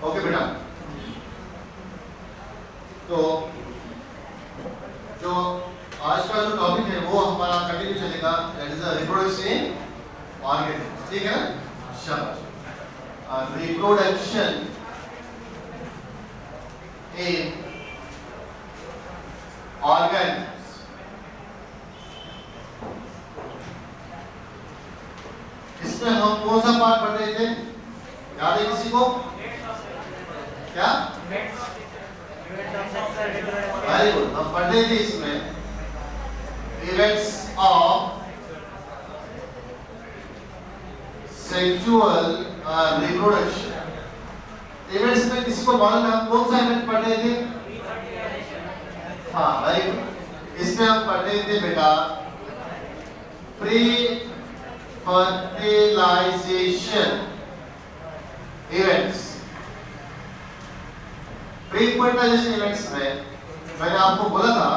Okay बेटा, तो जो आज का जो टॉपिक है वो हमारा कंटिन्यू चलेगा, that is reproduction in organism. ठीक है ना, शाबाश। Reproduction in organism. इसमें हम कौन सा पार्ट पढ़ रहे थे, याद है किसी को? क्या? Very good. हम पढ़ रहे थे इसमें events of sexual reproduction. Events में किसी को मालूम है हम कौन सा इवेंट पढ़ रहे थे? हाँ, वेरी गुड। इसमें हम पढ़ रहे थे बेटा pre fertilization events. Pre fertilization events में मैंने आपको बोला था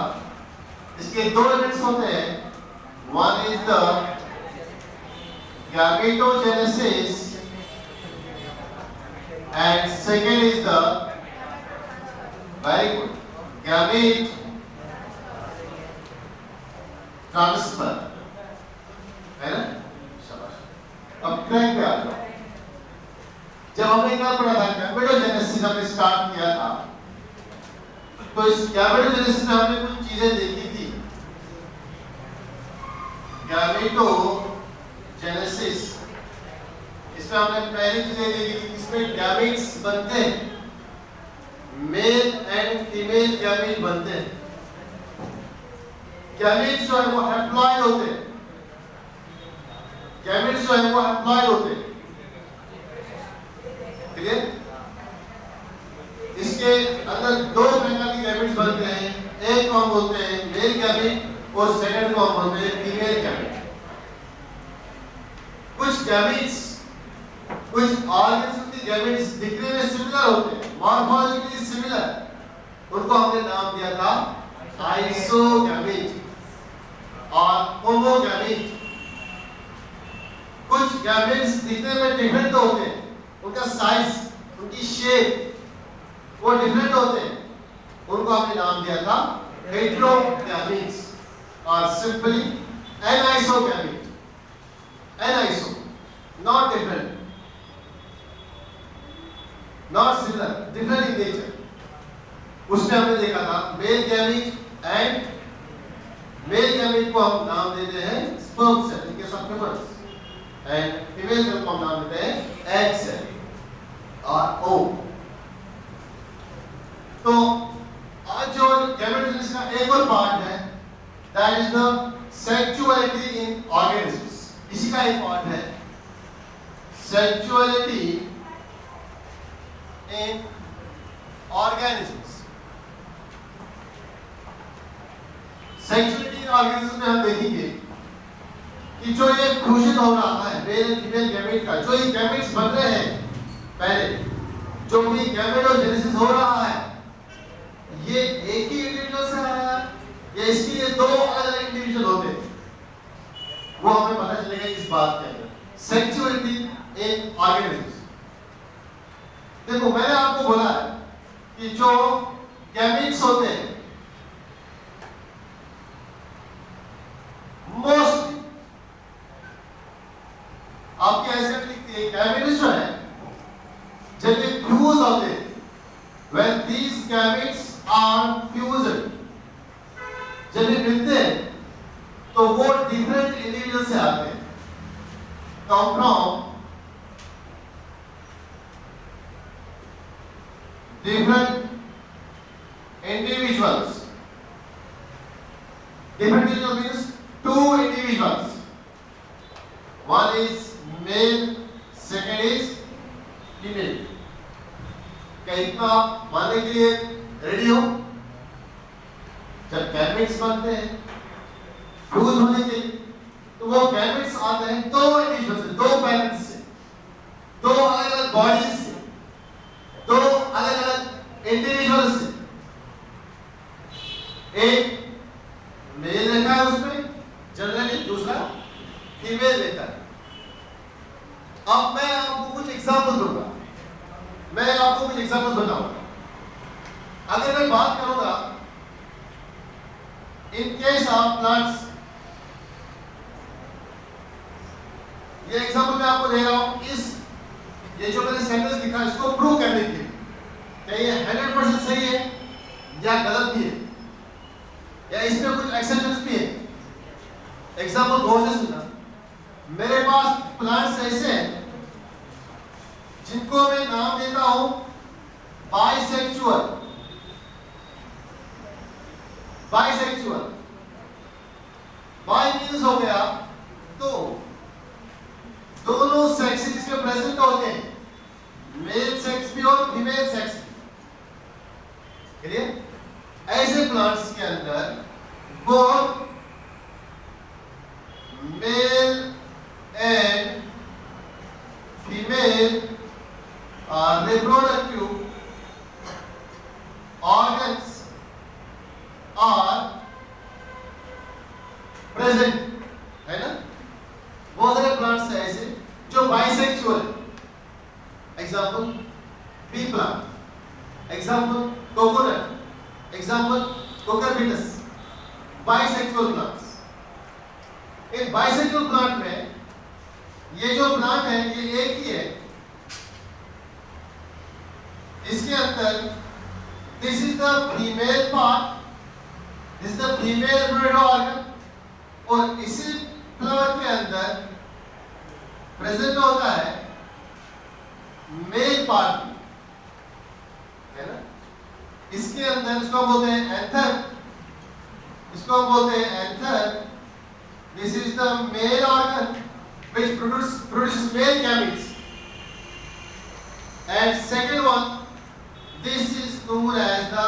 इसके दो इवेंट्स होते हैं। One is the gametogenesis and second is the very good gamete transfer, है ना? शाबाश। अब क्रैक पे आ जाओ। जब हमने क्या पढ़ा था, गैमेटोजेनेसिस हमने स्टार्ट किया था, तो इस गैमेटोजेनेसिस में हमने कुछ चीजें देखी थी। गैमेटोजेनेसिस इसमें हमने पहली चीजें देखी थी, इसमें गैमेट्स बनते हैं, मेल एंड फीमेल गैमेट बनते हैं। गैमेट्स जो है वो हैप्लॉइड होते हैं, गैमेट्स जो है वो हैप्लॉइड होते हैं। क्लियर? इसके अंदर दो प्रकार के गैमेट्स बनते हैं, एक को हम बोलते हैं मेल गैमेट और सेकंड को हम बोलते हैं फीमेल गैमेट। कुछ गैमेट्स, कुछ ऑर्गेनिज्म के गैमेट्स दिखने में सिमिलर होते हैं, मॉर्फोलॉजिकली सिमिलर, उनको हमने नाम दिया था आइसोगैमेट और होमोगैमेट। कुछ गैमेट्स दिखने में डिफरेंट होते हैं, उनका साइज, उनकी शेप वो डिफरेंट होते हैं, उनको हमने नाम दिया था हेटेरोगैमेट्स और simply anisogamete. Aniso, not different, not similar, different in nature. उसमें हमने देखा था male gamete and male gamete को हम नाम देते हैं sperm cell in case of humans, and female cell को हम नाम देते हैं एग सेल और ओव। तो आज जो गैमेटोजेनेसिस का एक और पार्ट है, that is the sexuality in organisms. इसी का एक पार्ट है सेक्सुअलिटी इन ऑर्गेनिज्म्स। सेक्सुअलिटी इन ऑर्गेनिज्म्स में हम देखेंगे कि जो ये फ्यूजन हो रहा है मेल एंड फीमेल गैमेट का, जो ये गैमेट्स बन रहे हैं, पहले जो भी गैमेटोजेनेसिस हो रहा है, ये एक ही इंडिविजुअल से आया है या इसके लिए दो अलग-अलग इंडिविजुअल होते हैं, वो हमें पता चलेगा इस बात के अंदर। सेक्सुअलिटी इन ऑर्गेनिज्म्स। देखो मैंने आपको बोला है कि जो गैमेट्स होते हैं मोस्टली आपकी ऐसे लिखती है, गैमेट्स जो है जब ये फ्यूज होते हैं, when these gametes are fused, जब ये मिलते हैं तो वो डिफरेंट इंडिविजुअल से आते हैं, come from different individuals. Different individual means two individuals. One is male, second is female. क्या इतना आप मानने के लिए रेडी हो? जब गैमेट्स बनते हैं फ्यूज होने के लिए, तो वो गैमेट्स आते हैं दो इंडिविजुअल से, दो पेरेंट्स से, दो अलग अलग बॉडीज से, दो अलग अलग इंडिविजुअल से। एक मेल रहता है उसमें जनरली, दूसरा फीमेल रहता है। अब मैं आपको कुछ एग्जांपल दूंगा। मैं आपको कुछ एग्जांपल्स बताऊंगा। अगर मैं बात करूंगा इन केस ऑफ प्लांट्स, ये एग्जांपल मैं आपको दे रहा हूं, ये जो मैंने सेंटेंस लिखा इसको प्रूव करने के लिए क्या ये 100% सही है या गलत भी है, या इसमें कुछ एक्सेप्शंस भी है। एग्जांपल गौर से सुनना। मेरे पास प्लांट्स ऐसे हैं जिनको मैं नाम देता हूं बाइसेक्सुअल। बाइसेक्सुअल बाई मीन्स हो गया तो दोनों सेक्सेस इसमें प्रेजेंट होते हैं, मेल सेक्स भी और फीमेल सेक्स भी। क्लियर? ऐसे प्लांट्स के अंदर both male and female reproductive organs are present, है ना? बहुत सारे प्लांट्स हैं ऐसे जो बाइसेक्सुअल है। Example B plant, example coconut, example cocopeats, bisexual plants. इन बाइसेक्सुअल प्लांट में ये जो प्लांट है ये एक ही है, इसके अंदर this is the female part, this is the female reproductive organ, और इसी फ्लावर के अंदर प्रेजेंट होता है मेल पार्ट, है ना? इसके अंदर इसको बोलते हैं एंथर, इसको बोलते हैं anther. This is the male organ which produces male gametes, and second one, this is known as the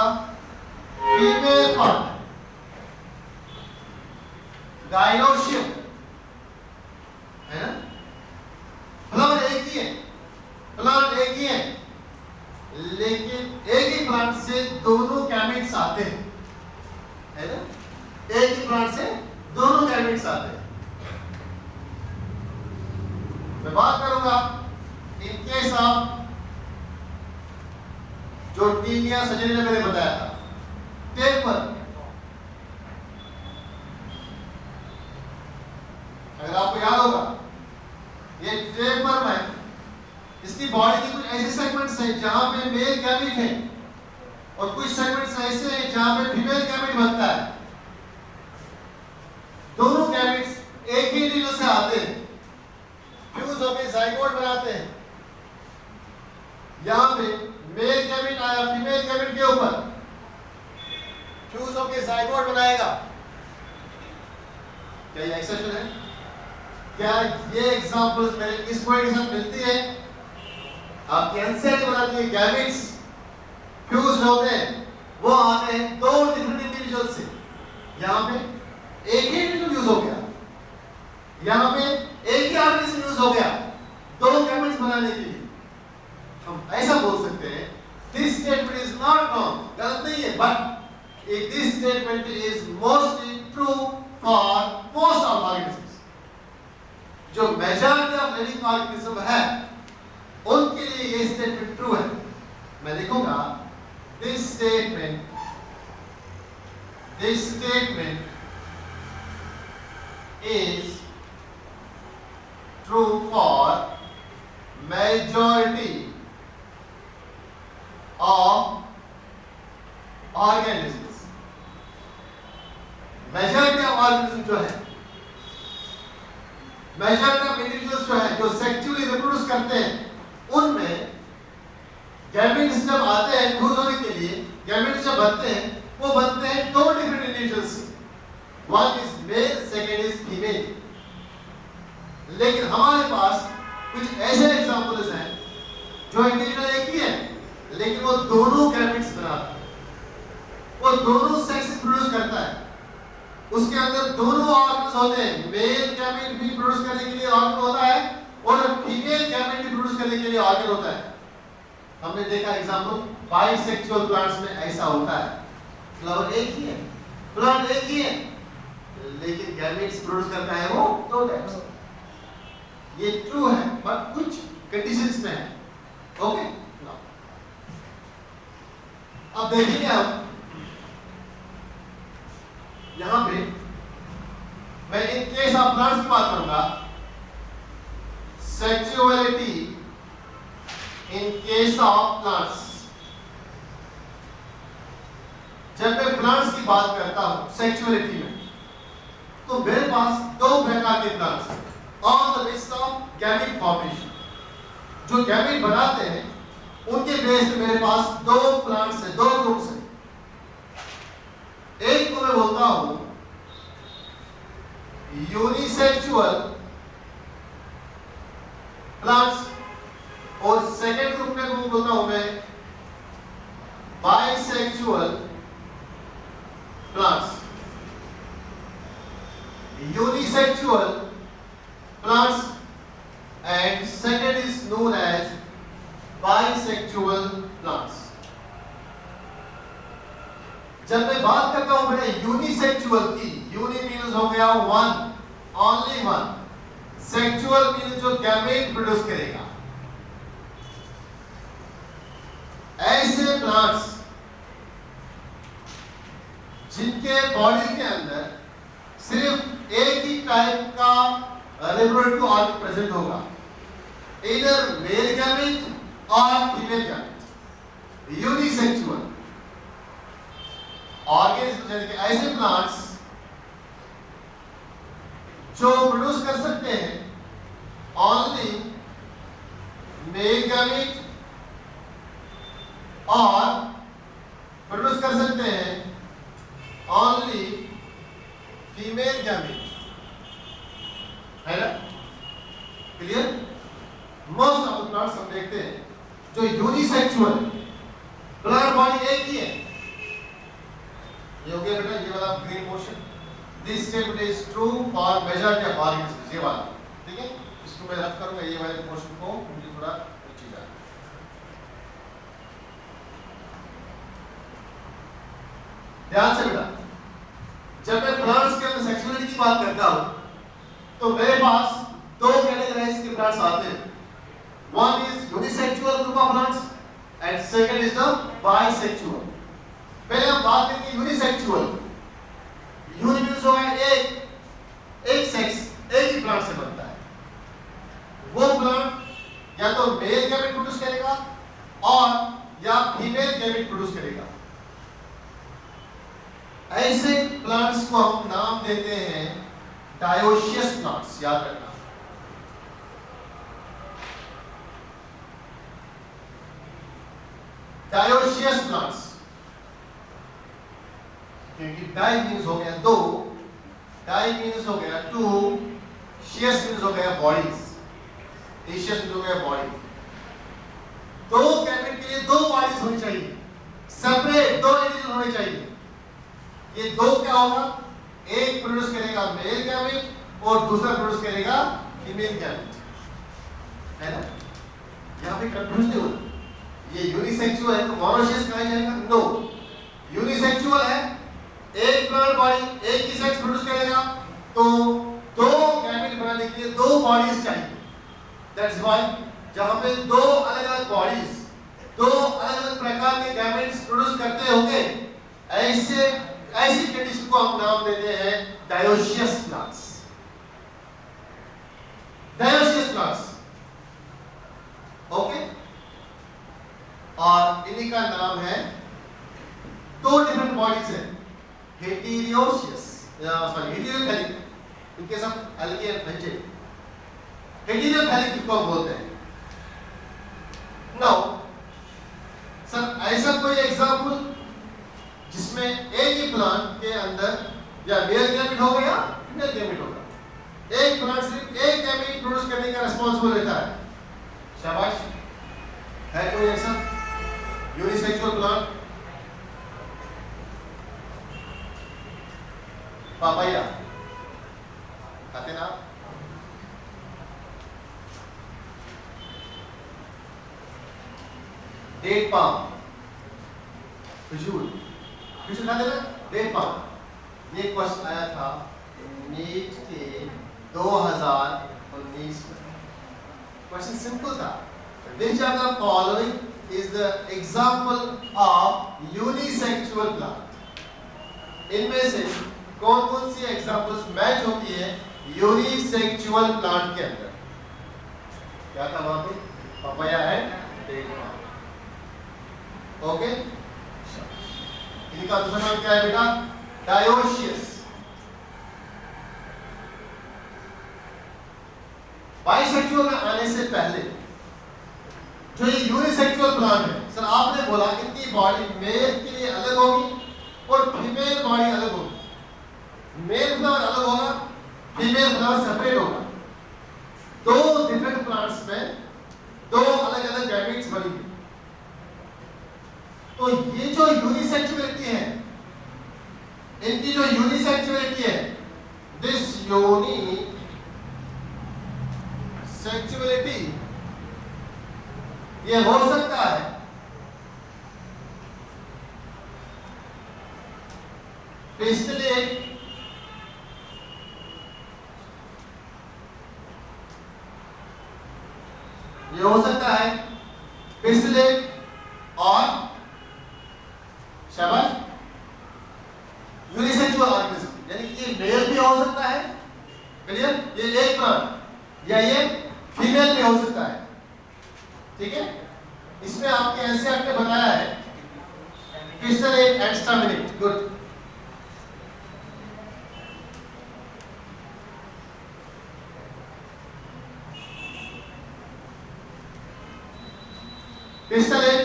female part, gynoecium, है ना? प्लांट एक ही है, प्लांट एक ही है, लेकिन एक ही प्लांट से दोनों गैमेट्स आते हैं, है ना? एक ही प्लांट से दोनों गैमेट्स आते हैं। मैं बात करूंगा इन केस ऑफ जो टीनिया सजनी ने मैंने बताया था, टेपर। अगर आपको याद होगा ये टेपर में इसकी बॉडी के कुछ ऐसे सेगमेंट्स हैं जहां पे मेल गैमेट है और कुछ सेगमेंट्स ऐसे हैं जहां पे फीमेल गैमेट बनता है। दोनों गैमेट्स एक ही नीडल से आते हैं, फ्यूज होकर जाइगोट बनाते हैं। यहां पे मेल गैमेट आया फीमेल गैमेट के ऊपर, फ्यूज होकर जाइगोट बनाएगा। क्या ये एक्सेप्शन है? क्या ये एग्जांपल्स मेरे इस पॉइंट के साथ मिलती है? आप एनसेट बनाती है, गैमेट्स फ्यूज होते हैं, वो आते हैं दो डिफरेंट इंडिविजुअल से। यहां पे एक ही इंडिविजुअल यूज हो गया, यहां पे एक ही ऑर्गेनिज्म यूज हो गया दो गैमेट्स बनाने के लिए। हम ऐसा बोल सकते हैं this statement is not wrong, गलत नहीं है, but this statement is mostly true for most of organisms. जो मेजॉरिटी ऑफ लिविंग ऑर्गेनिज्म है उनके लिए ये स्टेटमेंट ट्रू है। मैं लिखूंगा this statement is true for majority of organisms। Majority of organism जो है, मेजॉरिटी ऑफ इंडिविजुअल्स जो है जो सेक्सुअली रिप्रोड्यूस करते हैं, उनमें गैमेट्स जब आते हैं फ्यूज होने के लिए, गैमेट्स जब बनते हैं वो बनते हैं दो डिफरेंट इंडिविजुअल्स से। One is male, second is female. लेकिन हमारे पास कुछ ऐसे एग्जांपल्स हैं जो इंडिविजुअल एक ही है लेकिन वो दोनों गैमेट्स बनाता है, वो दोनों सेक्सेस प्रोड्यूस करता है, उसके अंदर दोनों ऑर्गन्स होते हैं। मेल गैमेट भी प्रोड्यूस करने के लिए ऑर्गन होता है और फीमेल गैमेट भी प्रोड्यूस करने के लिए ऑर्गन होता है। हमने देखा एग्जांपल बाइसेक्सुअल प्लांट्स में ऐसा होता है, फ्लावर एक ही है, प्लांट एक ही है, लेकिन गैमेट्स प्रोड्यूस करता है वो दो टाइप्स। ये ट्रू है बट कुछ कंडीशंस में है। ओके, देखेंगे हम यहां पे मैं इन केस ऑफ प्लांट्स की बात करूंगा, sexuality in case of plants. जब मैं प्लांट्स की बात करता हूं सेक्सुअलिटी में, तो मेरे पास दो प्रकार के plants on the basis of gamete formation. जो गैमेट बनाते हैं उनके बेस पे मेरे पास दो प्लांट्स है, दो ग्रुप्स हैं। एक को मैं बोलता हूं यूनिसेक्सुअल प्लांट्स और सेकेंड ग्रुप में को बोलता हूं मैं bisexual plants. Unisexual plants and second is known as bisexual plants. जब मैं बात करता हूं बेटा यूनिसेक्सुअल की, यूनि मीन्स हो गया one, only one, sexual means जो गैमेट प्रोड्यूस करेगा। ऐसे प्लांट्स जिनके बॉडी के अंदर सिर्फ एक ही टाइप का रिप्रोडक्टिव ऑर्गन प्रेजेंट होगा, इधर मेल गैमेट और फीमेल गैमेट, यूनिसेक्सुअल ऑर्गेनिज्म। यानी कि ऐसे प्लांट्स जो प्रोड्यूस कर सकते हैं ओनली मेल गैमेट और प्रोड्यूस कर सकते हैं ओनली फीमेल गैमेट, है ना? Clear? Most of the plants हम देखते हैं जो यूनिसेक्सुअल, प्लांट बॉडी एक ही है। ये हो गया बेटा ये वाला green portion. This statement is true for majority of organisms, ये वाला, ठीक है? इसको मैं रख करूंगा ये वाले पोर्शन को, मुझे थोड़ा नीचे जाना। ध्यान से बेटा, जब मैं प्लांट्स के अंदर सेक्सुअलिटी की बात करता हूं तो मेरे पास दो कैटेगराइज के प्लांट्स आते हैं। One is unisexual group of plants and second is the bisexual. पहले हम बात करेंगे यूनिसेक्सुअल। यूनि मींस हो गया एक सेक्स, एक ही प्लांट से बनता है। वो प्लांट या तो मेल गैमेट प्रोड्यूस करेगा और या फीमेल गैमेट प्रोड्यूस करेगा। ऐसे प्लांट्स को हम नाम देते हैं डायोशियस प्लांट्स, याद रखना। डायोशियस प्लांट्स, क्योंकि डाई मीन्स हो गया दो, डाई मीन्स हो गया टू, शियस मीन्स हो गया बॉडीज, एशियस मीन्स हो गया बॉडी। दो गैमेट के लिए दो बॉडीज होनी चाहिए, सेपरेट दो इंडिविजुअल होने चाहिए। ये दो क्या होगा, एक प्रोड्यूस करेगा मेल गैमेट और दूसरा प्रोड्यूस करेगा फीमेल गैमेट, है ना? यहां पे कंफ्यूज नहीं होना। ये यूनिसेक्सुअल है तो मोनोशियस कहा जाएगा? नो, यूनिसेक्सुअल है, एक प्लांट बॉडी एक ही सेक्स प्रोड्यूस करेगा तो दो गैमेट बनाने के लिए दो बॉडीज चाहिए। दैट्स व्हाई जहां पे दो अलग-अलग बॉडीज, दो अलग-अलग प्रकार के गैमेट्स प्रोड्यूस करते होंगे, ऐसी कंडीशन को हम नाम देते हैं dioecious plants. Dioecious plants, okay? और इन्हीं का नाम है, दो डिफरेंट बॉडीज है, हेटेरोशियस, सॉरी हेटेरोथैलिक, इनके सब एल्गी एंड फेंजे। हेटेरोथैलिक किसको बोलते हैं? नाउ सर ऐसा कोई एग्जांपल जिसमें एक ही प्लांट के अंदर या मेल गैमेट होगा या फीमेल गैमेट होगा, एक प्लांट सिर्फ एक गैमेट प्रोड्यूस करने का रिस्पांसिबल रहता है। शाबाश, है कोई ऐसा यूनिसेक्सुअल प्लांट? पापाया खाते ना? डेट पाम, खजूर खाते ना? Date palm. ये क्वेश्चन आया था नीट के 2019 में। क्वेश्चन सिंपल था, which of the following is the example of unisexual plant. इनमें से कौन कौन सी एग्जाम्पल्स मैच होती है यूनिसेक्सुअल प्लांट के अंदर? क्या था वहां पे? पपाया है, ओके। इनका दूसरा नाम क्या है बेटा? डायोशियस। बाइसेक्सुअल में आने से पहले जो ये यूनिसेक्सुअल प्लांट है, सर आपने बोला इनकी बॉडी मेल के लिए अलग होगी और फीमेल बॉडी अलग होगी। मेल फ्लावर अलग होगा, फीमेल फ्लावर सेपरेट होगा। दो डिफरेंट प्लांट्स में दो अलग अलग गैमेट्स बनेंगे। तो ये जो यूनिसेक्सुअलिटी है, इनकी जो यूनिसेक्सुअलिटी है, दिस यूनिसेक्सुअलिटी ये हो सकता है पिस्टलेट ये हो सकता है पिस्टलेट और शाबाश यूनिसेक्सुअल ऑर्गेनिज्म, यानी कि ये मेल भी हो सकता है, क्लियर, ये एक प्लांट, या ये फीमेल भी हो सकता है। ठीक है, इसमें आपके एनसीईआरटी ने बताया है pistillate and staminate. Good. Pistillate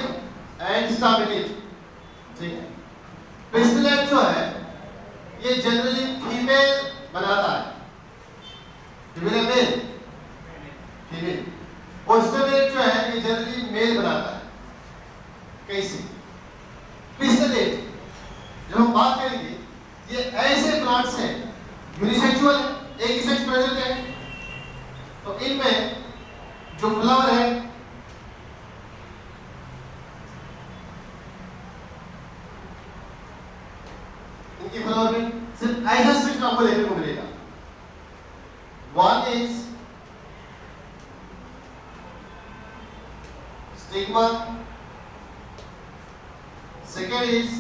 and staminate, ठीक है। पिस्टलेट जो है ये जनरली फीमेल बनाता है, फीमेल मेल, फीमेल, और स्टैमिनेट जो है ये जनरली मेल बनाता है। कैसे? पिस्टलेट जब हम बात करेंगे, ये ऐसे प्लांट्स हैं यूनिसेक्सुअल, एक ही सेक्स प्रेजेंट है, तो इनमें जो फ्लावर है इनकी फ्लावर में सिर्फ ऐसा स्ट्रक्चर आपको देखने को मिलेगा। One is stigma, second is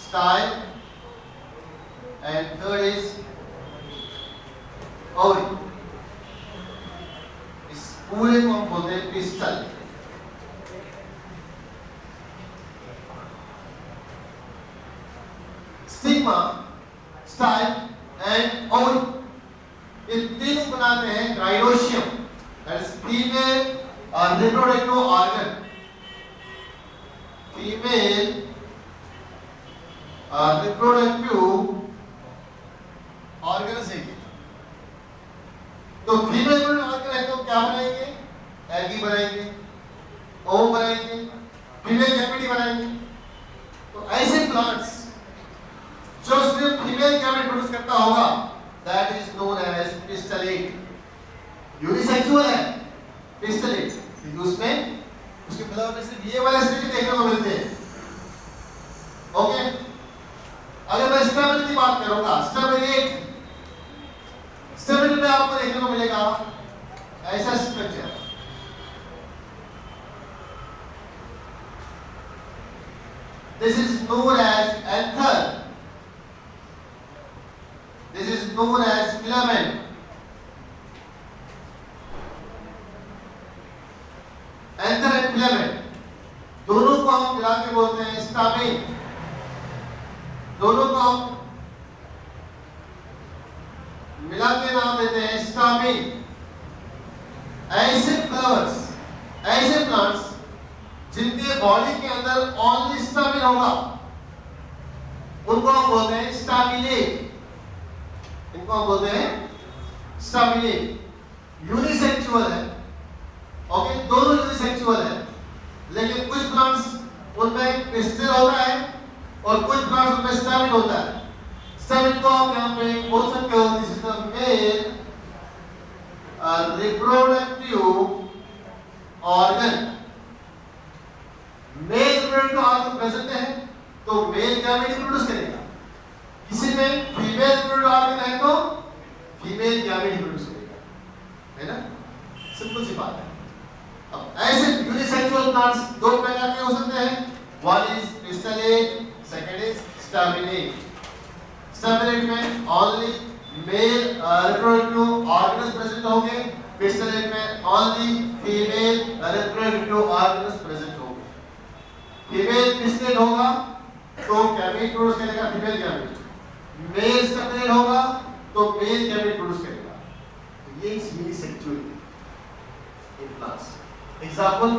style and third is ovary. इस पूरे को हम बोलते हैं pistil. Stigma, style and ovary, ये तीनों बनाते हैं gynoecium, that is female reproductive organ. Female reproductive organ से, तो फीमेल रिप्रोडक्टिव ऑर्गन है तो क्या बनाएंगे? एगी बनाएंगे, ओवम बनाएंगे, फीमेल गैमेट बनाएंगे। तो ऐसे प्लांट्स जो सिर्फ फीमेल गैमेट प्रोड्यूस करता होगा, that is known as pistillate. Unisexual है पिस्टलेट, क्योंकि उसमें उसके फ्लावर में सिर्फ ये वाले स्ट्रक्चर देखने को मिलते हैं। ओके, अगर मैं स्टेबिलिटी की बात करूंगा, स्टेबिलिटी में आपको देखने को मिलेगा ऐसा structure. This is known as anther, this is known as filament। Anther and filament दोनों को हम मिला के बोलते हैं स्टामेन। दोनों को हम मिला के नाम देते हैं स्टामेन। ऐसे फ्लावर्स, ऐसे प्लांट्स जिनके बॉडी के अंदर ओनली स्टामेन होगा, उनको हम बोलते हैं स्टामिनेट। इनको हम बोलते हैं स्टैमिनेट। यूनिसेक्सुअल है, ओके, दोनों यूनिसेक्सुअल है, लेकिन कुछ प्लांट्स उनमें पिस्टल होता है और कुछ प्लांट्स उनमें स्टैमिन होता है। स्टैमिन को आप यहाँ पे बोल सकते हो this is the male reproductive organ. Male reproductive organ present है तो मेल गैमेट प्रोड्यूस करेगा, किसी में फीमेल रिप्रोडक्टिव ऑर्गन है तो फीमेल गैमेट प्रोड्यूस करेगा, है ना? सिंपल सी बात है। अब ऐसे बाइसेक्सुअल प्लांट्स दो प्रकार के हो सकते हैं, one is pistillate, second is staminate. Staminate में only male reproductive organs present होंगे, पिस्टलेट में only female reproductive organs present होंगे। फीमेल पिस्टलेट होगा तो गैमेट प्रोड्यूस करेगा फीमेल गैमेट, मेल स्टैमिनेट होगा तो मेल गैमेट प्रोड्यूस करेगा। तो ये unisexual in plants. Example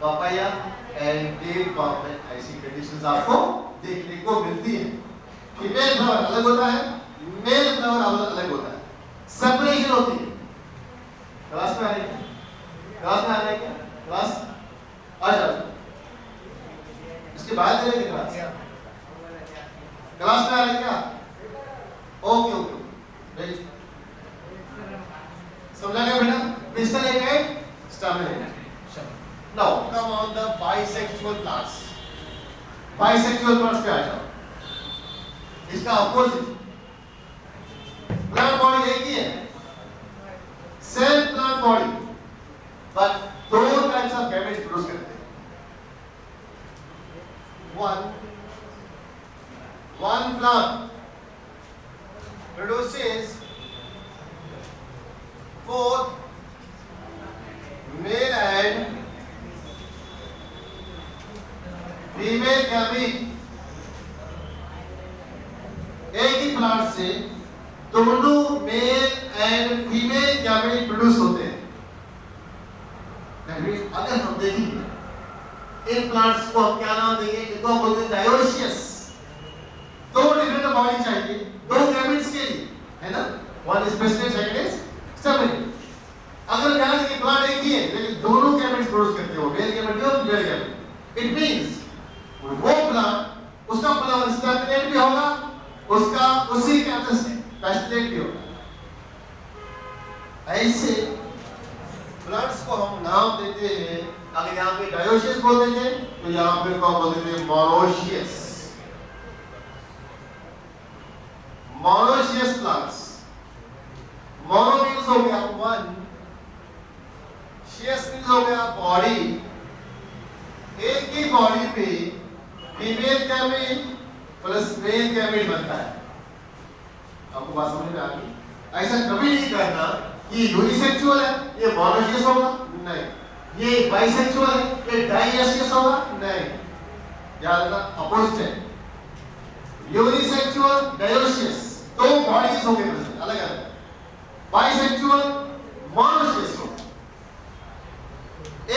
papaya and टेल पाम में ऐसी कंडीशंस आपको देखने को मिलती है। फीमेल फ्लावर अलग होता है, मेल फ्लावर अलग होता है, सेपरेशन होती है। क्लास में आ रही है? क्लास में आ रही है क्या? क्लास आ जाओ, इसके बाद दे रहे क्लास। क्लास में आ रही है क्या? ओके ओके, राइट, समझा गया बेटा? Pistillate and staminate. Now come on the bisexual plants. Bisexual plants पे आ जाओ। इसका अपोजिट प्लांट बॉडी एक ही है, सेम प्लांट बॉडी, बट दो टाइप्स ऑफ गैमेट्स प्रोड्यूस करते हैं। one plant produces both male and female gamete. एक ही प्लांट से दोनों male and female gamete produce होते हैं। अगर हम देखेंगे इन प्लांट्स को हम क्या नाम देंगे? इनको हम बोलते हैं डायोसियस। दो डिफरेंट बॉडी चाहिए दो गैमेट्स के लिए, है ना? One is pistillate, second is staminate. अगर ध्यान दें प्लांट एक ही है लेकिन दोनों गैमेट्स प्रोड्यूस करते हो, मेल गैमेट और फीमेल गैमेट। इट मींस वो प्लांट उसका फ्लावर स्टैमिनेट भी होगा, उसका उसी के अंदर पिस्टलेट भी होगा। ऐसे प्लांट्स को हम नाम देते हैं। अगर यहाँ पे डायोसियस बोलते थे तो यहाँ पे कौन बोलते थे? Monoecious. Monoecious plants. Mono means हो गया वन, शियस मीन्स हो गया बॉडी। एक ही बॉडी पे female gamete plus male gamete बनता है। आपको बात समझ में आ गई? ऐसा कभी नहीं करना ये यूनिसेक्सुअल है ये मोनोशियस होगा, नहीं। ये बाइसेक्सुअल है ये डाइसियस होगा, नहीं। याद रखना अपोजिट है। यूनिसेक्सुअल डायोसियस दो बॉडीज हो गए अलग अलग, बाइसेक्सुअल मोनोशियस होगा।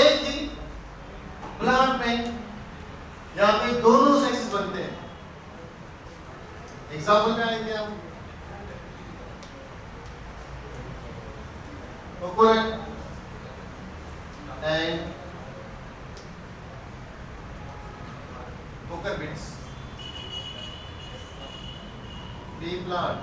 एक ही प्लांट में यहाँ पे दोनों सेक्सेस बनते हैं। एग्जाम्पल में आएंगे हम coconut and coconut beans, pea plant.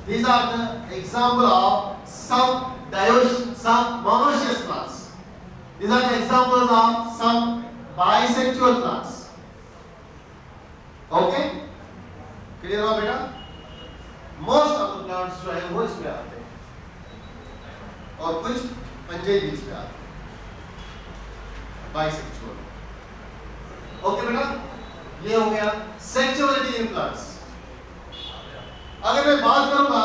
These are the example of some monoecious plants. These are the examples of some bisexual plants. Okay? Clear हुआ बेटा? Most of the plants जो है वो इसमें आते हैं और कुछ पंजे भी इसमें आते हैं। Bisexual. Okay बेटा? ये हो गया सेक्सुअलिटी इन प्लांट्स। अगर मैं बात करूंगा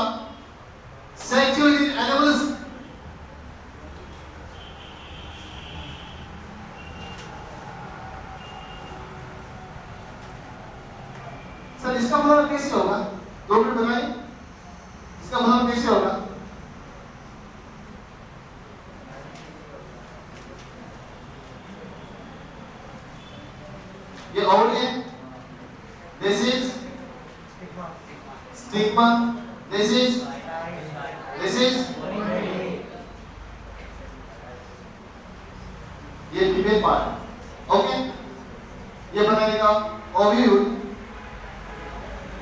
सेक्सुअलिटी इन एनिमल्स, सर इसका मतलब कैसे होगा? 2 मिनट बताइए, इसका मतलब कैसे होगा? ये ओवरी है, this is stigma, this is ये फीमेल पार्ट। ओके, ये बनाएगा ओव्यूल,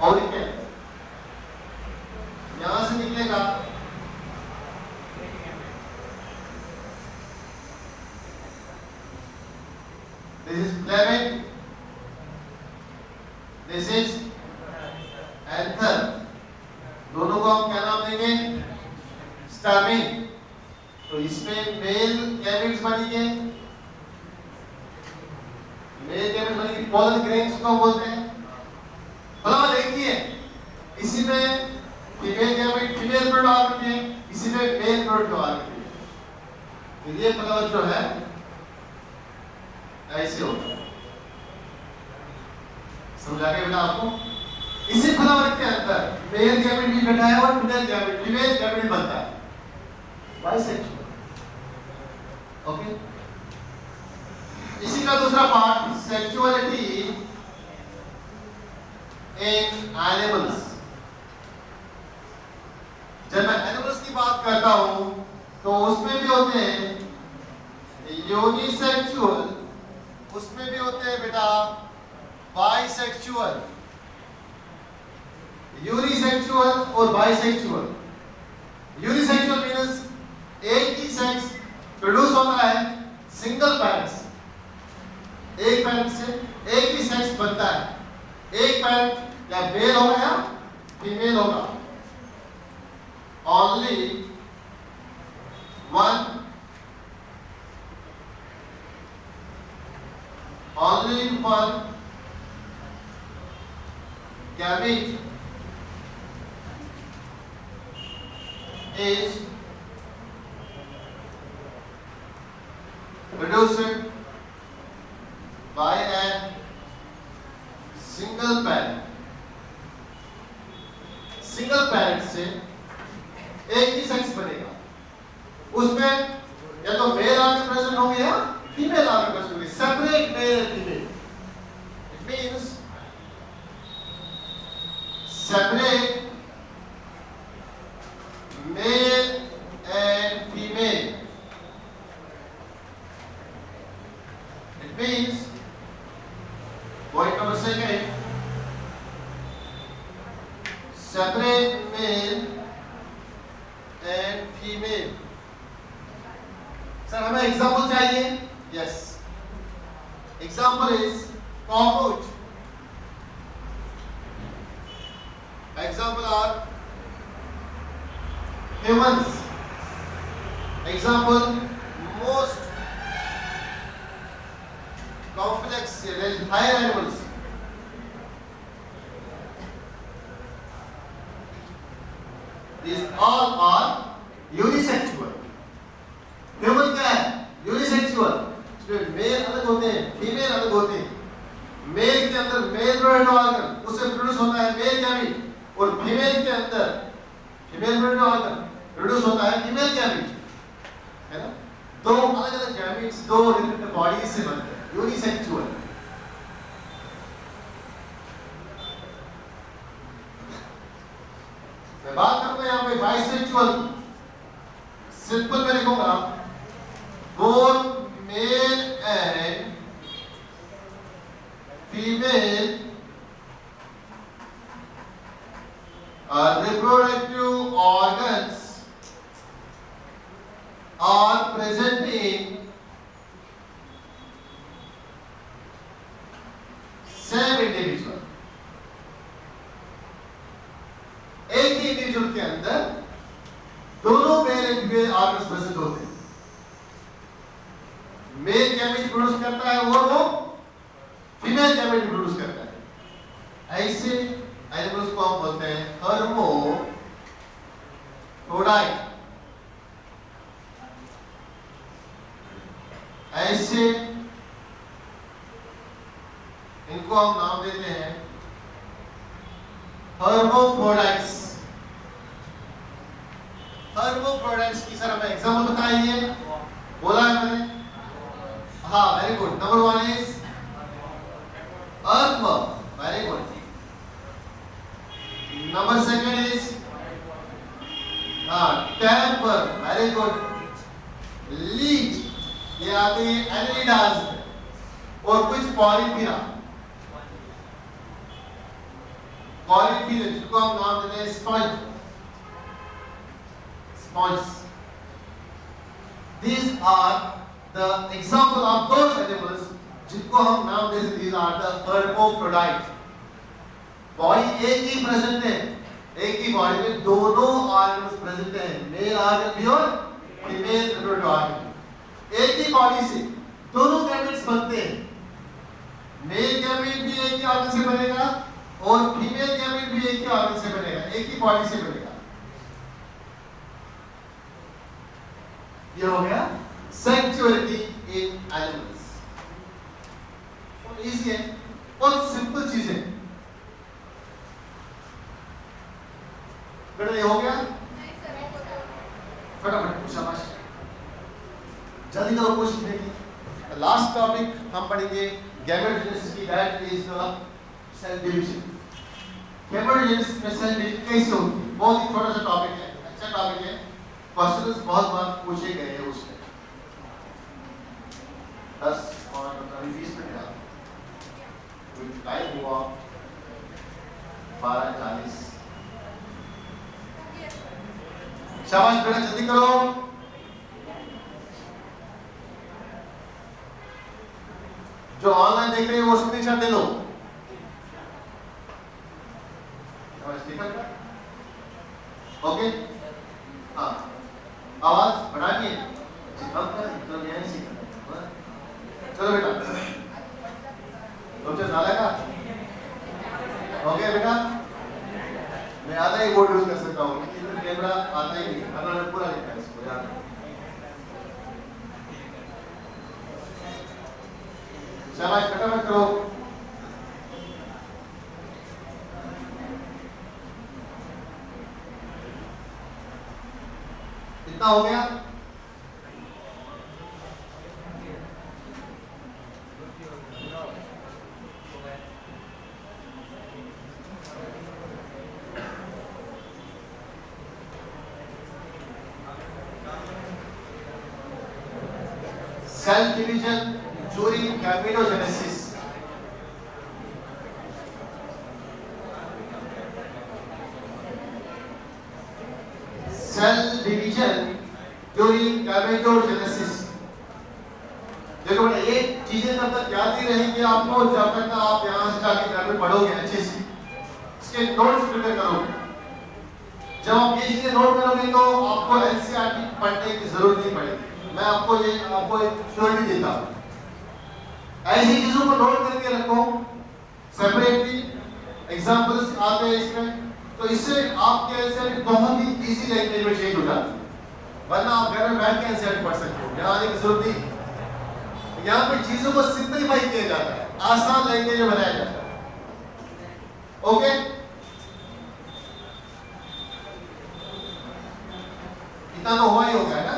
ओव्यूल यहां से निकलेगा this is filament, this is anther। दोनों को हम क्या नाम देंगे? स्टामिन। तो इसमें मेल गैमेट्स बनेंगे, मेल गैमेट्स बनेंगे, पोलन ग्रेन्स को बोलते हैं। फ्लावर एक ही है, इसी में फीमेल गैमेट फीमेल प्रोडक्ट आ रही है, इसी में मेल प्रोडक्ट आ रही है। तो ये फ्लावर जो है ऐसे होता है। समझा के बेटा आपको? इसी फ्लावर के अंदर मेल गैमेट भी बैठा है और फीमेल गैमेट भी बनता है, बाइसेक्सुअल। ओके, इसी का दूसरा पार्ट सेक्सुअलिटी इन एनिमल्स। जब मैं एनिमल्स की बात करता हूं तो उसमें भी होते हैं यूनिसेक्सुअल, उसमें भी होते हैं बेटा बाइसेक्सुअल, यूनिसेक्सुअल और बाइसेक्सुअल। यूनिसेक्सुअल मींस एक ही सेक्स प्रोड्यूस होता है, सिंगल पेरेंट्स, एक पेरेंट से एक ही सेक्स बनता है, एक पेरेंट या मेल होगा या फीमेल होगा, only one gamete is produced by a single parent। Single parent से एक ही सेक्स बनेगा, उसमें या तो मेल आगे प्रेजेंट होंगे या फीमेल आगे प्रेजेंट होंगे, separate male and female. It means separate male and female। It means point number second, separate male and female। Sir हमें एग्जाम्पल चाहिए? Yes, example is cockroach. Example are humans। Example most complex higher animals। These all are unisexual। Human क्या है? Unisexual। इसमें mail अलग होते हैं, female अलग होते हैं। मेल के अंदर मेल प्रोडक्ट ऑर्गन, उससे प्रोड्यूस होता है मेल गैमेट, और फीमेल के अंदर फीमेल प्रोडक्ट ऑर्गन प्रोड्यूस होता है फीमेल गैमेट, है ना? दो अलग अलग गैमेट्स दो डिफरेंट बॉडीज से बनते हैं, यूनिसेक्सुअल। मैं बात करूंगा यहाँ पे बाइसेक्सुअल। सिंपल में लिखूंगा both male and female reproductive organs are present in same individual। एक ही इंडिविजुअल के अंदर दोनों male and female organs present होते हैं। मेल गैमेट प्रोड्यूस करता है और वो फीमेल गैमेट प्रोड्यूस करता है। ऐसे एनिमल्स को हम बोलते हैं हर्माफ्रोडाइट। ऐसे इनको हम नाम देते हैं हर्माफ्रोडाइट्स। हर्माफ्रोडाइट्स की सर हमें एग्जांपल बताइए। बोला है मैंने? हाँ, very good. Number one is earthworm, very good. Number second is tapeworm, very good। Leech, ये आते हैं एनेलिडास में। और कुछ पॉलीफिरा, जिनको हम नाम देते हैं sponge. These are the example of those animals जिनको हम नाम देते हैं, these are the hermaphrodite। Body एक ही प्रेजेंट है, एक ही बॉडी में दोनों ऑर्गन्स प्रेजेंट हैं, मेल ऑर्गन भी और फीमेल रिप्रोडक्टिव ऑर्गन। एक ही बॉडी से दोनों गैमेट्स बनते हैं। मेल गैमेट भी एक ही ऑर्गन से बनेगा और फीमेल गैमेट भी एक ही ऑर्गन से बनेगा, एक ही बॉडी से बनेगा। ये हो गया सेक्सुअलिटी इन एनिमल्स। इजी है, बहुत सिंपल चीज है। बेटा ये हो गया? फटाफट शाबाश, जल्दी करो कोशिश देखिए। लास्ट टॉपिक हम पढ़ेंगे गैमेटोजेनेसिस की, that is the cell division. Gametogenesis में सेल डिवीजन कैसे होती है? बहुत ही छोटा सा टॉपिक है, अच्छा टॉपिक है, क्वेश्चंस बहुत बार पूछे गए हैं उसमें। 10 और 20 मिनट का कुछ टाइम हुआ 12:40। शाबाश बेटा जल्दी करो। जो ऑनलाइन देख रहे हैं वो स्क्रीनशॉट दे लो। ओके, हाँ आवाज बढ़ाइए। चलो बेटा, तुमसे ज्यादा का हो गया बेटा? मैं आधा ही बोर्ड यूज कर सकता हूँ, लेकिन कैमरा आता ही नहीं, खाना पूरा लिखा है इसको यार। शाबाश फटाफट करो। इतना हो गया? Cell division during gametogenesis. Cell division during gametogenesis. देखो बेटा, ये चीजें तब तक याद नहीं रहेंगी आपको जब तक आप यहाँ से जाके घर में पढ़ोगे अच्छे से, इसके नोट्स प्रिपेयर करोगे। जब आप ये चीजें नोट करोगे तो आपको एनसीईआरटी पढ़ने की जरूरत नहीं पड़ेगी। मैं आपको एक श्योरिटी देता हूँ। ऐसी चीजों को नोट करके रखो, सेपरेटली एग्जांपल्स आते हैं इसमें, तो इससे आपके एनसीईआरटी बहुत ही इजी लैंग्वेज में चेंज हो जाती है। वरना आप घर में बैठ के एनसीईआरटी पढ़ सकते हो, यहाँ आने की जरूरत नहीं। यहाँ पे चीजों को सिंपलीफाई किया जाता है, आसान लैंग्वेज में बनाया जाता है। ओके, इतना तो हुआ ही हो गया ना?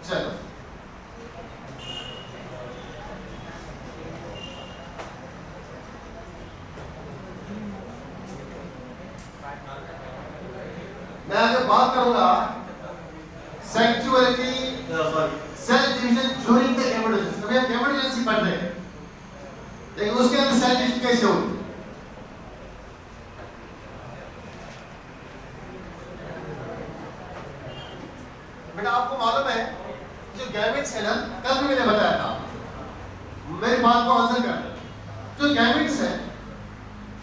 चलो मैं आगे बात करूंगा sexuality cell division during the gametogenesis. अभी हम गैमेटोजेनेसिस पढ़ रहे हैं, लेकिन उसके अंदर सेल डिवीजन कैसे होती है? बेटा आपको मालूम है जो गैमेट्स है ना, कल भी मैंने बताया था, मेरी बात को आंसर कर। जो गैमेट्स है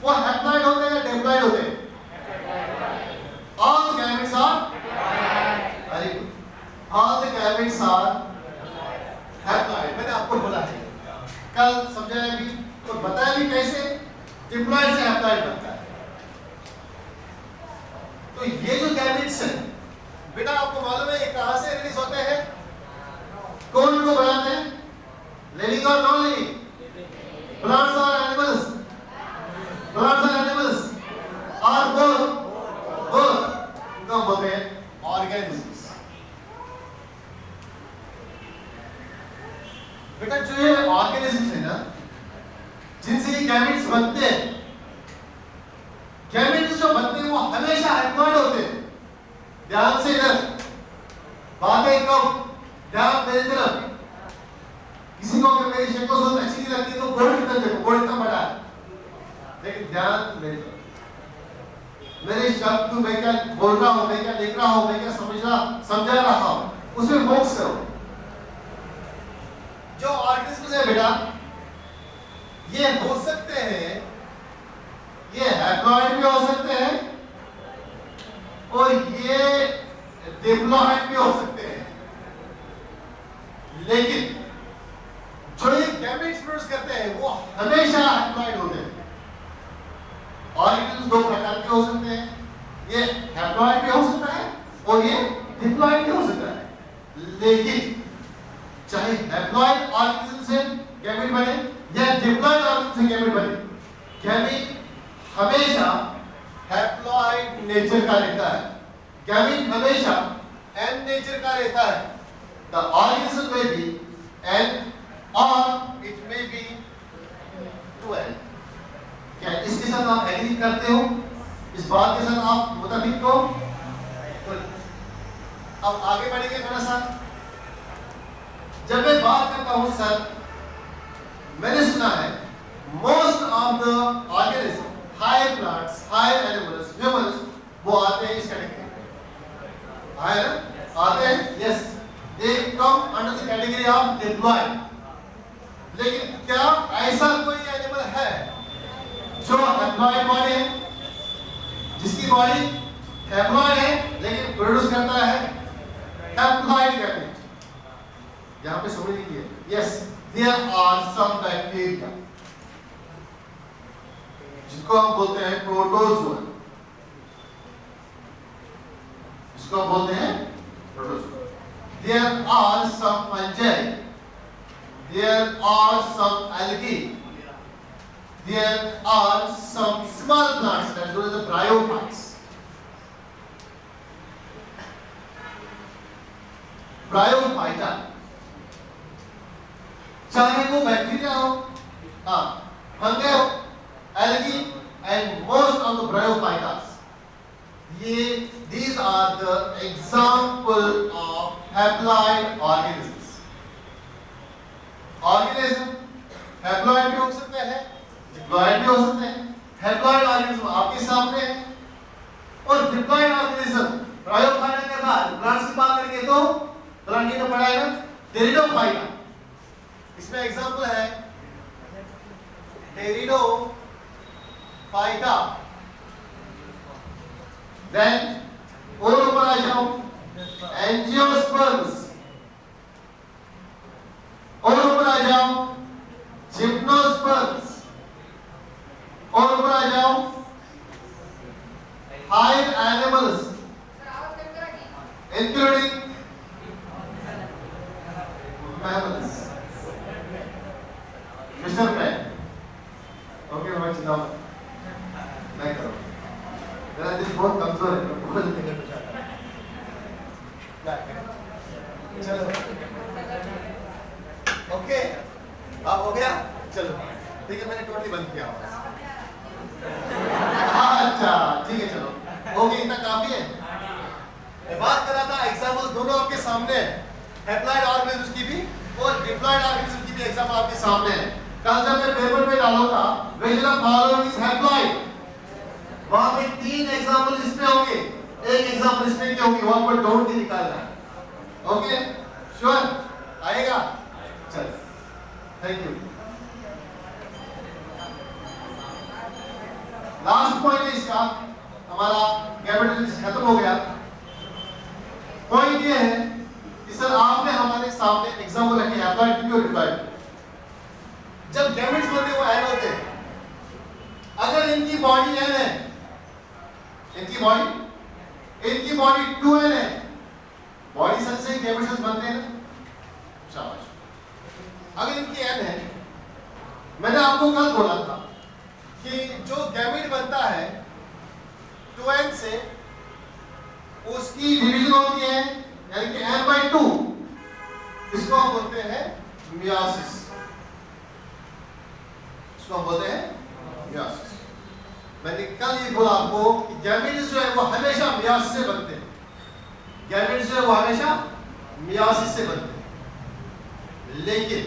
वो हैप्लॉइड होते हैं या डिप्लॉइड होते हैं? All the gametes are very good. All the gametes are haploid. मैंने आपको बोला है, कल समझाया भी और बताया भी कैसे डिप्लॉइड से हैप्लॉइड बनता है। तो ये जो गैमेट्स हैं बेटा, आपको मालूम है ये कहां से रिलीज होते हैं? कौन इनको बनाते हैं? लिविंग और नॉन लिविंग? प्लांट्स और एनिमल्स? प्लांट्स और एनिमल्स और बोथ इनको बोलते हैं ऑर्गेनिजम्स। बेटा जो ये ऑर्गेनिजम्स है ना, जिनसे ये गैमेट्स बनते हैं, गैमेट्स जो बनते हैं वो हमेशा हैप्लॉइड होते हैं। ध्यान से इधर बातें कब, ध्यान मेरी तरफ। किसी को अगर मेरी शक्ल बहुत अच्छी नहीं लगती तो बोर्ड की तरफ देखो, बोर्ड इतना बड़ा है, लेकिन ध्यान मेरी तरफ। मेरे शब्द मैं क्या बोल रहा हूँ, मैं क्या लिख रहा हूँ, मैं क्या समझा रहा हूँ, उसमें फोकस करो। जो ऑर्गेनिज्म्स है बेटा, ये हो सकते हैं, ये हैप्लॉइड भी हो सकते हैं और ये डिप्लॉयड भी हो सकते हैं, लेकिन जो ये गैमेट्स प्रोड्यूस करते हैं वो हमेशा हैप्लॉइड होते हैं। ऑर्गेनिज्म दो प्रकार के हो सकते हैं, ये हैप्लॉइड भी हो सकता है और ये डिप्लॉयड भी हो सकता है। लेकिन चाहे हैप्लॉइड ऑर्गेनिज्म से गैमेट बने या डिप्लॉयड ऑर्गेनिज्म से गैमेट बने, गैमेट हमेशा हैप्लॉइड नेचर का रहता है। गैमेट हमेशा एन नेचर का रहता है। द ऑर्गेनिज्म में भी एन और इट में बी 2n। क्या इसके साथ आप एग्री करते हो? इस बात के साथ आप मुताबिक हो? तो अब आगे बढ़ेंगे थोड़ा सा। जब मैं बात करता हूं सर, मैंने सुना है most of the organism, higher plants, higher animals, humans, वो आते हैं इस कैटेगरी में। हायर आते हैं, yes, they come under the category of diploid. लेकिन क्या ऐसा कोई एनिमल है जो हैप्लॉइड बॉडी है, जिसकी बॉडी हैप्लॉइड है लेकिन प्रोड्यूस करता है हैप्लॉइड गैमेट? यहां पे समझ लीजिए, yes, there are some bacteria जिसको हम बोलते हैं प्रोटोजोआ, जिसको हम बोलते हैं protozoa. There are some fungi, there are some algae, there are some small plants that those are the bryophytes. Bryophyta, चाहे वो बैक्टीरिया हो, फंगे हो, algae and most of the bryophytas, ये these are the example of haploid organisms. Organism haploid भी हो सकते हैं, diploid भी हो सकते हैं। हैप्लॉइड ऑर्गेनिज्म आपके सामने है और डिप्लॉयड ऑर्गेनिज्म ब्रायोफाइटा के बाद प्लांट्स की बात करेंगे तो प्लांट ने पढ़ा है ना टेरिडोफाइटा। इसमें एग्जांपल है टेरिडोफाइटा। देन और ऊपर आ जाओ, एंजियोस्पर्म्स, और ऊपर आ जाओ जिम्नोस्पर्म्स, और ऊपर आ जाओ higher animals including mammals, mister man. Okay, मैं चिंता नहीं करो, मेरा दिल बहुत कमजोर है, बहुत नहीं कर सकता। चलो ओके, अब हो गया, चलो ठीक है, मैंने टोटली बंद किया। अच्छा ठीक है, चलो ओके, इतना काफी है। मैं बात कर रहा था एग्जांपल्स दोनों आपके सामने है, हैप्लॉइड ऑर्गेनिज्म की भी और डिप्लॉयड ऑर्गेनिज्म की भी एग्जांपल आपके सामने है। कल जब मैं पेपर में डालूंगा which of following is haploid, वहां पे 3 एग्जांपल इसमें होंगे, एक एग्जांपल इसमें की होगी, वहां पर ढूंढ के निकालना है। ओके, श्योर आएगा? चल, थैंक यू। लास्ट पॉइंट है इसका, हमारा गैमेट खत्म हो गया। पॉइंट ये है कि सर आपने हमारे सामने एग्जांपल रखे हैप्लॉइड की और डिप्लॉयड। जब गैमेट्स बनते वो एन होते हैं, अगर इनकी बॉडी एन है, इनकी बॉडी 2n है, बॉडी सेल से गैमेट्स बनते हैं ना, शाबाश। अगर इनकी एन है, मैंने आपको कल बोला था कि जो गैमेट बनता है 2n से, उसकी डिवीजन होती है यानी कि n/2, इसको हम बोलते हैं मियोसिस, इसको हम बोलते हैं मियोसिस। मैंने कल ये बोला आपको कि गैमेट्स जो है वो हमेशा मियोसिस से बनते हैं, गैमेट्स जो है वो हमेशा मियोसिस से बनते हैं। लेकिन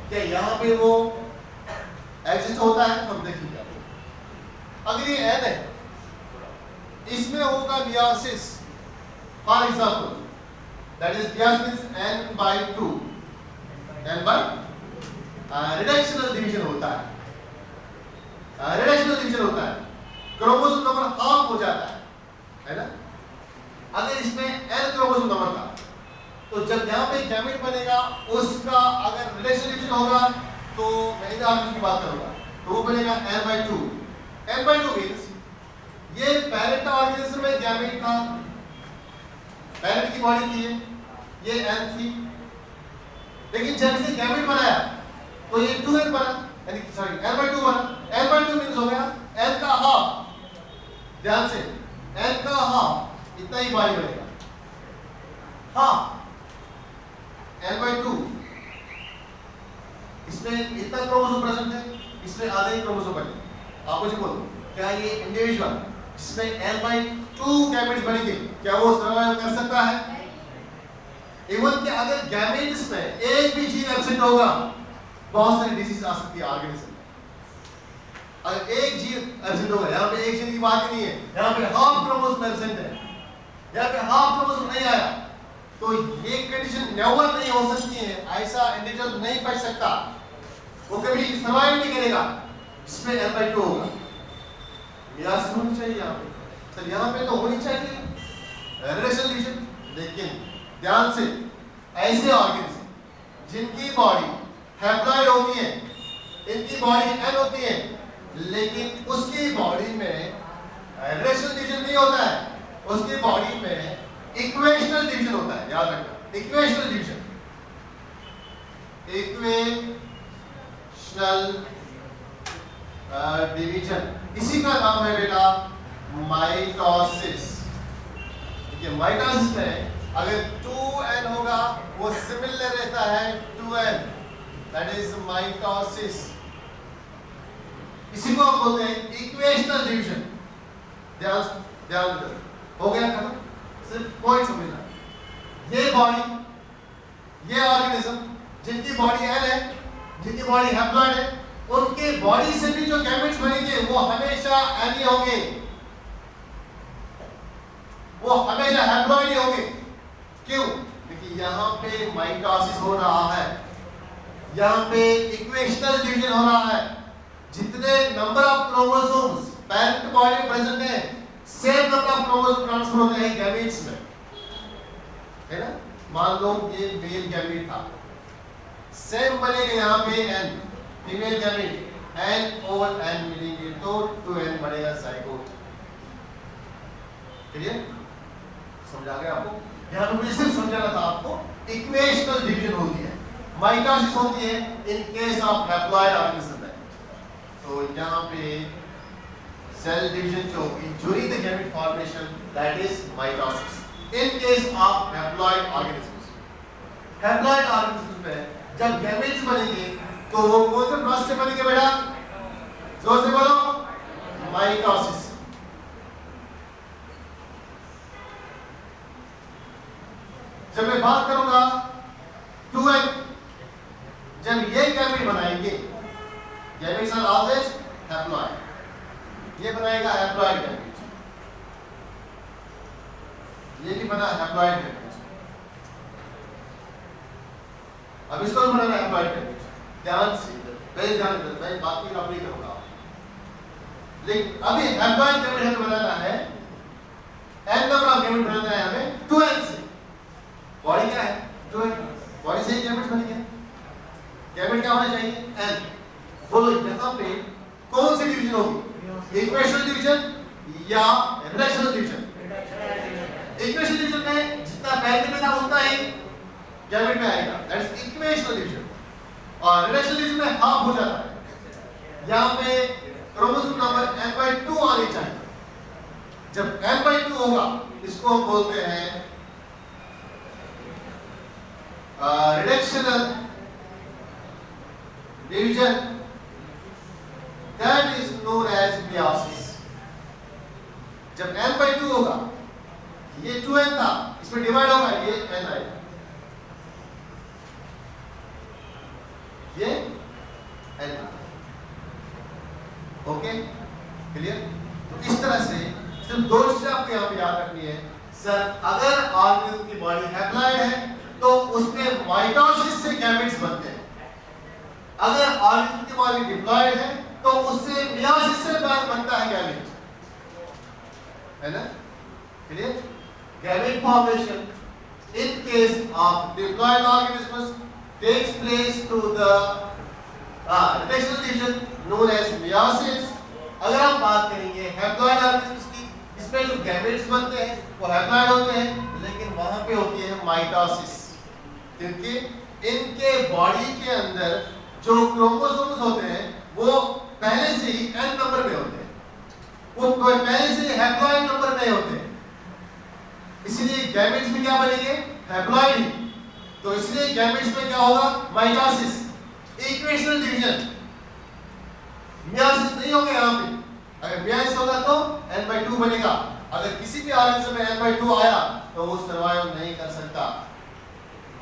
क्या यहाँ पे वो एग्जिस्ट होता है? हम देखेंगे। अगर ये n है, इसमें होगा meiosis, for example that is meiosis n/2, n by reductional division होता है, रिडक्शनल डिवीजन होता है, क्रोमोसोम नंबर हाफ हो जाता है ना। अगर इसमें एल क्रोमोसोम नंबर था, तो जब यहाँ पे गैमेट बनेगा उसका अगर रिलेशन डिवीजन होगा तो मैं इधर आगे की बात करूंगा, तो वो बनेगा n/2। n/2 मींस ये पेरेंट ऑर्गेनिज्म में गैमेट था, पेरेंट की बॉडी थी ये n थी, लेकिन जब इसने गैमेट बनाया तो ये 2n बना, यानी सॉरी n/2 बना। n/2 मींस हो गया n का हाफ, ध्यान से n का हाफ इतना ही बॉडी बनेगा, हाफ n/2। इसमें इतना क्रोमोसोम प्रेजेंट है, इसमें आधे ही क्रोमोसोम बने। आप मुझे बोलो क्या ये इंडिविजुअल जिसमें n/2 गैमेट्स बनेंगे क्या वो सर्वाइव कर सकता है? इवन कि अगर गैमेट्स में एक भी जीन एब्सेंट होगा बहुत सारी डिजीज आ सकती है ऑर्गेनिज्म में। अगर एक जीन एब्सेंट होगा, यहाँ पे एक जीन की बात ही नहीं है, यहाँ पे हाफ क्रोमोसोम एब्सेंट है, यहाँ पे हाफ क्रोमोसोम नहीं आया, तो ये कंडीशन नेवर नहीं हो सकती है, ऐसा इंडिविजुअल नहीं बच सकता, वो कभी सर्वाइव नहीं करेगा जिसमें n/2 होगा। मियासिस होनी चाहिए यहाँ पे, सर यहाँ पे तो होनी चाहिए रिलेशन डिवीजन, लेकिन ध्यान से ऐसे ऑर्गेनिज्म जिनकी बॉडी हैप्लॉइड होती है, इनकी बॉडी n होती है, लेकिन उसकी बॉडी में रिलेशन डिवीजन नहीं होता है, उसकी बॉडी में इक्वेशनल डिवीजन होता है, याद रखना इक्वेशनल डिवीजन, इक्वेशनल डिवीजन, इसी का नाम है बेटा माइटोसिस। ठीक है, माइटोसिस में अगर 2n होगा वो सिमिलर रहता है 2n, दैट इज माइटोसिस। इसी को हम बोलते हैं इक्वेशनल डिवीजन। ध्यान ध्यान दो, हो गया खत्म, सिर्फ पॉइंट समझना। ये बॉडी, ये ऑर्गेनिज्म जिनकी बॉडी n है, जिनकी बॉडी हैप्लॉइड है, उनके बॉडी से भी जो गैमेट्स बनेंगे वो हमेशा n ही होंगे, वो हमेशा हैप्लॉइड ही होंगे। क्यों? क्योंकि यहाँ पे माइटोसिस हो रहा है, यहाँ पे इक्वेशनल डिवीजन हो रहा है, जितने number of chromosomes parent body में प्रेजेंट है same number of chromosome transfer होते हैं गैमेट्स में, है ना। मान लो ये मेल गैमेट था, सेम बनेगा यहाँ पे n, फीमेल गैमेट n और n मिलेंगे तो 2n बनेगा जाइगोट। क्लियर? समझा गया आपको? यहाँ पे मुझे सिर्फ समझाना था आपको, इक्वेशनल डिवीजन होती है, माइटोसिस होती है इन केस ऑफ हैप्लॉइड ऑर्गेनिज्म में। तो यहाँ पे सेल डिवीजन जो होगी during the gamete formation, that is mitosis in case of haploid organisms. Haploid organisms में जब गैमेट्स बनेंगे तो वो कौन से प्रोसेस से बनेंगे बेटा? जोर से बोलो, माइटोसिस। जब मैं बात करूंगा 2n, जब ये गैमेट बनाएंगे, गैमेट्स आर ऑलवेज हैप्लॉइड, ये बनाएगा हैप्लॉइड गैमेट, ये भी बना हैप्लॉइड गैमेट, अब इसको बनाना है हैप्लॉइड गैमेट। ध्यान से पहले ध्यान दे, मैं बात की नहीं करूंगा, लेकिन अभी हैप्लॉइड गैमेट हमें बनाना है, n नंबर ऑफ गैमेट बनाना है हमें 2n से। बॉडी क्या है? 2n, बॉडी से ही गैमेट बनेंगे, गैमेट क्या होना चाहिए? n। बोलो यहाँ पे कौन सी डिवीजन होगी, इक्वेशनल डिवीजन या रिलेशनल डिवीजन? इक्वेशनल डिवीजन में जितना पहले में था उतना ही गैमेट में आएगा, दैट इज इक्वेशनल डिवीजन। और रिलेशनल डिवीजन में हाफ हो जाता है, यहाँ पे क्रोमोसोम नंबर n/2 आने चाहिए। जब n/2 होगा इसको हम बोलते हैं reductional division, that is known as meiosis। जब n/2 होगा, ये 2n था, इसमें डिवाइड होगा, ये n आएगा, ये n आएगा। Okay, clear? तो इस तरह से सिर्फ दो चीजें आपको यहाँ पे याद रखनी है। सर अगर ऑर्गेनिज्म की बॉडी हैप्लॉइड है तो उसमें माइटोसिस से गैमेट्स बनते हैं, अगर ऑर्गेनिज्म की बॉडी डिप्लॉइड है तो उससे मियोसिस से बनता है गैमेट, है ना? Clear? gamete formation in case of diploid organisms takes place through the rotational division known as meiosis. अगर हम बात करेंगे हैप्लॉइड ऑर्गेनिज्म्स की, इसमें जो गैमेट्स बनते हैं वो हैप्लॉइड होते हैं, लेकिन वहां पे होती है माइटोसिस, क्योंकि इनके बॉडी के अंदर जो क्रोमोसोम्स होते हैं वो पहले से ही n नंबर में होते हैं, वो पहले से हैप्लॉइड नंबर में होते हैं, इसलिए गैमेट्स में क्या बनेंगे? हैप्लॉइड ही। तो इसलिए गैमेट्स में क्या होगा? Mitosis, equational division. मियोसिस नहीं होगा यहाँ पे। अगर मियोसिस होगा तो n/2 बनेगा। अगर किसी भी ऑर्गेनिज्म में n/2 आया तो वो सर्वाइव नहीं कर सकता,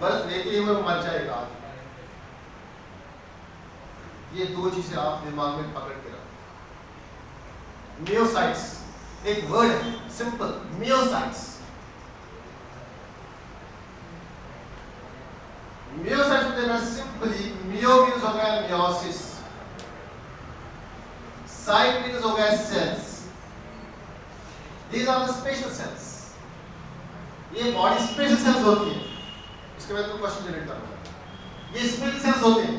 बर्थ लेते हुए मर जाएगा। ये दो चीजें आप दिमाग में पकड़ के रखो। मियोसाइट्स एक वर्ड है, सिंपल, मियोसाइट्स। मियोसाइट्स होते हैं सिंपली, मियो मींस हो गया मियोसिस, साइट मींस हो गया cells. These are the special cells. ये बॉडी स्पेशल सेल्स होती है। इसके बाद मैं क्वेश्चन जनरेट करूंगा। ये स्पेशल सेल्स होते हैं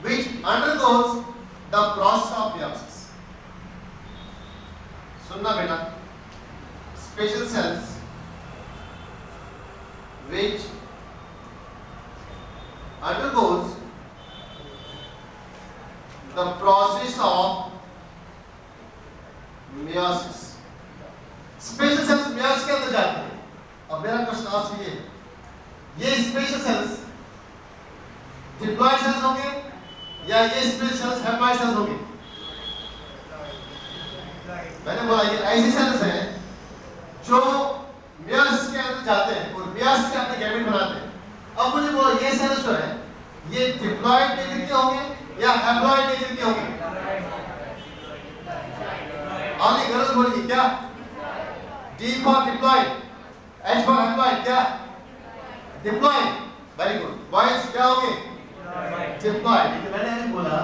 which undergoes the process of meiosis. सुनना बेटा, special cells which undergoes the process of meiosis. Special cells meiosis के अंदर जाते हैं। अब मेरा क्वेश्चन आपसे ये है, ये स्पेशल सेल्स डिप्लॉयड सेल्स होंगे या ये स्पेशल सेल्स हैप्लॉइड सेल्स होंगे? मैंने बोला ये ऐसी सेल्स हैं जो meiosis के अंदर जाते हैं और meiosis से अपने गैमेट बनाते हैं। अब मुझे बोलो ये सेल्स जो है ये डिप्लॉयड नेचर के होंगे या हैप्लॉइड नेचर के होंगे? आपने गलत बोली क्या? D for diploid, H for haploid, क्या? डिप्लॉयड। वेरी गुड बॉयज, क्या होंगे? डिप्लॉयड। लेकिन मैंने नहीं बोला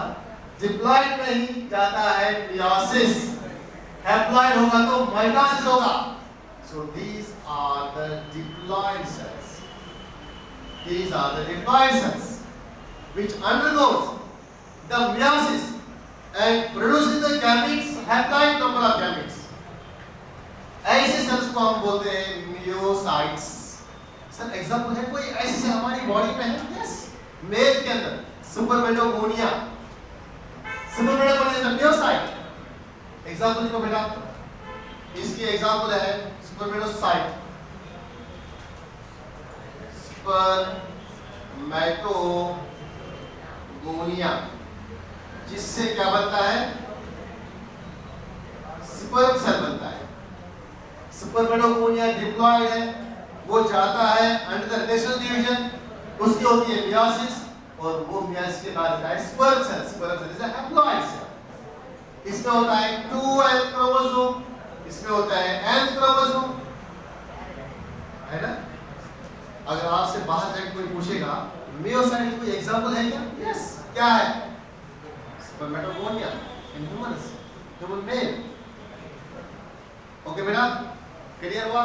डिप्लॉयड में ही जाता है meiosis, हैप्लॉइड होगा तो माइटोसिस होगा। So these are the diploid cells. These are the diploid cells which undergoes the meiosis and produces the gametes, haploid number of gametes. ऐसे सेल्स को हम बोलते हैं मियोसाइट्स। सर एग्जांपल है कोई ऐसी सेल हमारी बॉडी में है? यस, मेल के अंदर सुपरमेटोगोनिया, सुपरमेटोगोनिया इज मियोसाइट। एग्जांपल लिखो बेटा, इसकी एग्जांपल है सुपरमेटोसाइट, सुपरमेटोगोनिया, जिससे क्या बनता है? स्पर्म सेल बनता है। सुपरमेटोगोनिया डिप्लॉयड है, वो जाता है अंडर द रोटेशनल डिवीजन, उसकी होती है मियोसिस और वो मियोसिस के बाद आता है sperm cell. Sperm cell is a haploid cell. इसमें होता है 2n क्रोमोसोम, इसमें होता है n क्रोमोसोम, है ना? अगर आपसे बाहर जाके कोई पूछेगा मियोसाइट कोई एग्जांपल है क्या? यस, क्या है? Spermatogonia in humans, human male. Okay बेटा, क्लियर हुआ?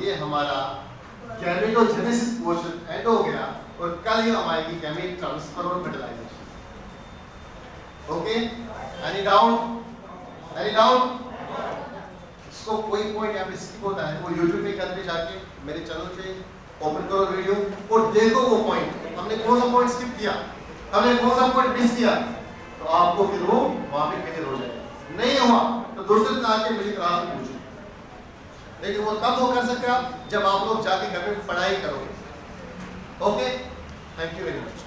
ये हमारा गैमेटोजेनेसिस पोर्शन एंड हो गया और कल ही हम आएगी गैमेट ट्रांसफर और fertilization. Okay, any doubt? Any doubt? इसको कोई पॉइंट यहाँ पे स्किप होता है वो YouTube पे कर जाके मेरे चैनल पे ओपन करो वीडियो और देखो वो पॉइंट, हमने कौन सा पॉइंट स्किप किया, हमने कौन सा पॉइंट मिस किया, तो आपको फिर वो वहां पे क्लियर हो जाएगा। नहीं हुआ तो दूसरे दिन आके मेरी क्लास में पूछो, लेकिन वो तब वो कर सकते हैं आप जब आप लोग जाके घर में पढ़ाई करोगे। Okay, thank you very much.